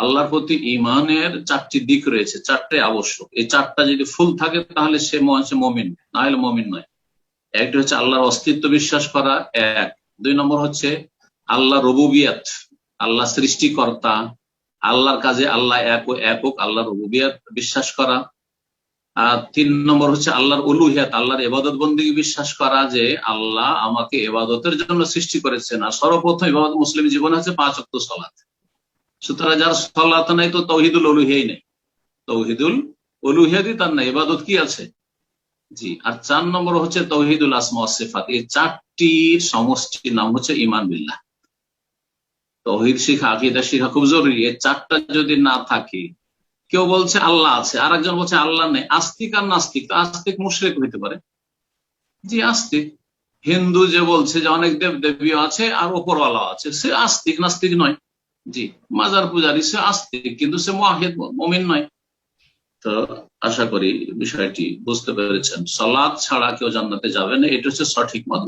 আল্লাহর প্রতি ইমানের চারটি দিক রয়েছে, চারটে আবশ্যক। এই চারটা যদি ফুল থাকে তাহলে সে মমিন, না হলে মমিন নয়। একটা হচ্ছে আল্লাহর অস্তিত্ব বিশ্বাস করা, এক। দুই নম্বর হচ্ছে আল্লাহ রুবুবিয়াত, আল্লাহ সৃষ্টিকর্তা, আল্লাহর কাজে আল্লাহ একক, আল্লাহ রুবুবিয়াত বিশ্বাস করা। আর তিন নম্বর হচ্ছে আল্লাহর উলুহিয়াত, আল্লাহর ইবাদত বন্দেগী বিশ্বাস করা, যে আল্লাহ আমাকে ইবাদতের জন্য সৃষ্টি করেছেন। আর সর্বপ্রথম ইবাদত মুসলিম জীবনে হচ্ছে 5 ওয়াক্ত সালাত। সুতরাং যার সালাত নাই তো তাওহীদুল উলুহিয়াই নেই, তাওহীদুল উলুহিয়াতই তার নাই, ইবাদত কি আছে? জি। আর 4 নম্বর হচ্ছে তাওহীদুল আসমা ওয়াস সিফাত। এই চারটির সমষ্টির নাম হচ্ছে ঈমান বিল্লাহ। তাওহীদ শিখা, আকীদা শিখা খুব জরুরি। এই চারটা যদি না থাকে, কেউ বলছে আল্লাহ আছে, আর একজন বলছে আল্লাহ নেই, আস্তিক আর নাস্তিক। তো আস্তিক মুশরিক হইতে পারে। জি, আস্তিক। হিন্দু যে বলছে যে অনেক দেব দেবী আছে আর ওপরওয়ালা আছে, সে আস্তিক, নাস্তিক নয়। জি। মাজার পূজারী সে আস্তিক, কিন্তু সে মুওয়াহিদ, মুমিন নয়। তো আশা করি বিষয়টি বুঝতে পেরেছেন। সালাত ছাড়া কেউ জান্নাতে যাবে না, এটা হচ্ছে সঠিক মত।